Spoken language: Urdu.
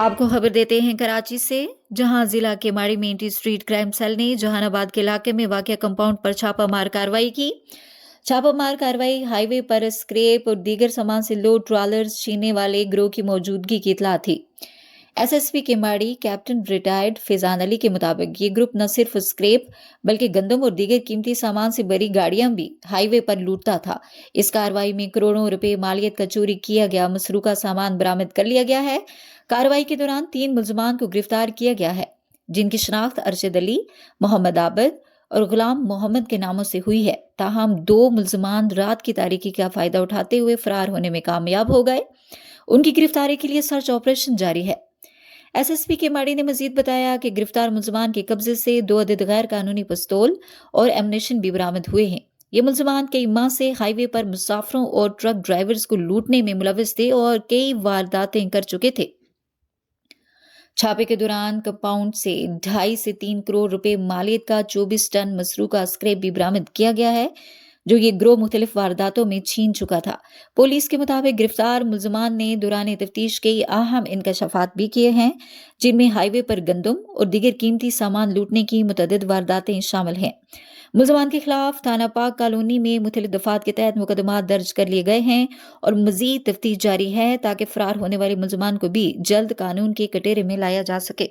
آپ کو خبر دیتے ہیں کراچی سے، جہاں ضلع کے ماڑی میں اینٹی اسٹریٹ کرائم سیل نے جہان آباد کے علاقے میں واقع کمپاؤنڈ پر چھاپہ مار کارروائی کی۔ چھاپہ مار کارروائی ہائی وے پر اسکریپ اور دیگر سامان سے لوڈ ٹرالرز چھیننے والے گروہ کی موجودگی کی اطلاع تھی۔ ایس ایس پی کے ماڑی کیپٹن ریٹائرڈ فیضان علی کے مطابق یہ گروپ نہ صرف اسکریپ بلکہ گندم اور دیگر قیمتی سامان سے بھری گاڑیاں بھی ہائی وے پر لوٹتا تھا۔ اس کارروائی میں کروڑوں روپے مالیت کا چوری کیا گیا مسروقہ سامان برآمد کر لیا گیا ہے۔ کارروائی کے دوران 3 ملزمان کو گرفتار کیا گیا ہے، جن کی شناخت ارشد علی، محمد عابد اور غلام محمد کے ناموں سے ہوئی ہے۔ تاہم 2 ملزمان رات کی تاریکی کا فائدہ اٹھاتے ہوئے فرار ہونے میں کامیاب ہو گئے۔ ان کی گرفتاری کے لیے سرچ آپریشن جاری ہے۔ ایس ایس پی کے ماڑی نے مزید بتایا کہ گرفتار ملزمان کے قبضے سے 2 عدد غیر قانونی پستول اور ایمونیشن بھی برآمد ہوئے ہیں۔ یہ ملزمان کئی ماہ سے ہائی وے پر مسافروں اور ٹرک ڈرائیورز کو لوٹنے میں ملوث تھے اور کئی وارداتیں کر چکے تھے۔ چھاپے کے دوران کمپاؤنڈ سے 2.5 سے 3 کروڑ روپے مالیت کا 24 ٹن مسروقہ اسکریپ بھی برآمد کیا گیا ہے، جو یہ گروہ مختلف وارداتوں میں چھین چکا تھا۔ پولیس کے مطابق گرفتار ملزمان نے دوران تفتیش کئی اہم انکشافات بھی کیے ہیں، جن میں ہائی وے پر گندم اور دیگر قیمتی سامان لوٹنے کی متعدد وارداتیں شامل ہیں۔ ملزمان کے خلاف تھانہ پاک کالونی میں مختلف دفعات کے تحت مقدمات درج کر لیے گئے ہیں اور مزید تفتیش جاری ہے تاکہ فرار ہونے والے ملزمان کو بھی جلد قانون کے کٹہرے میں لایا جا سکے۔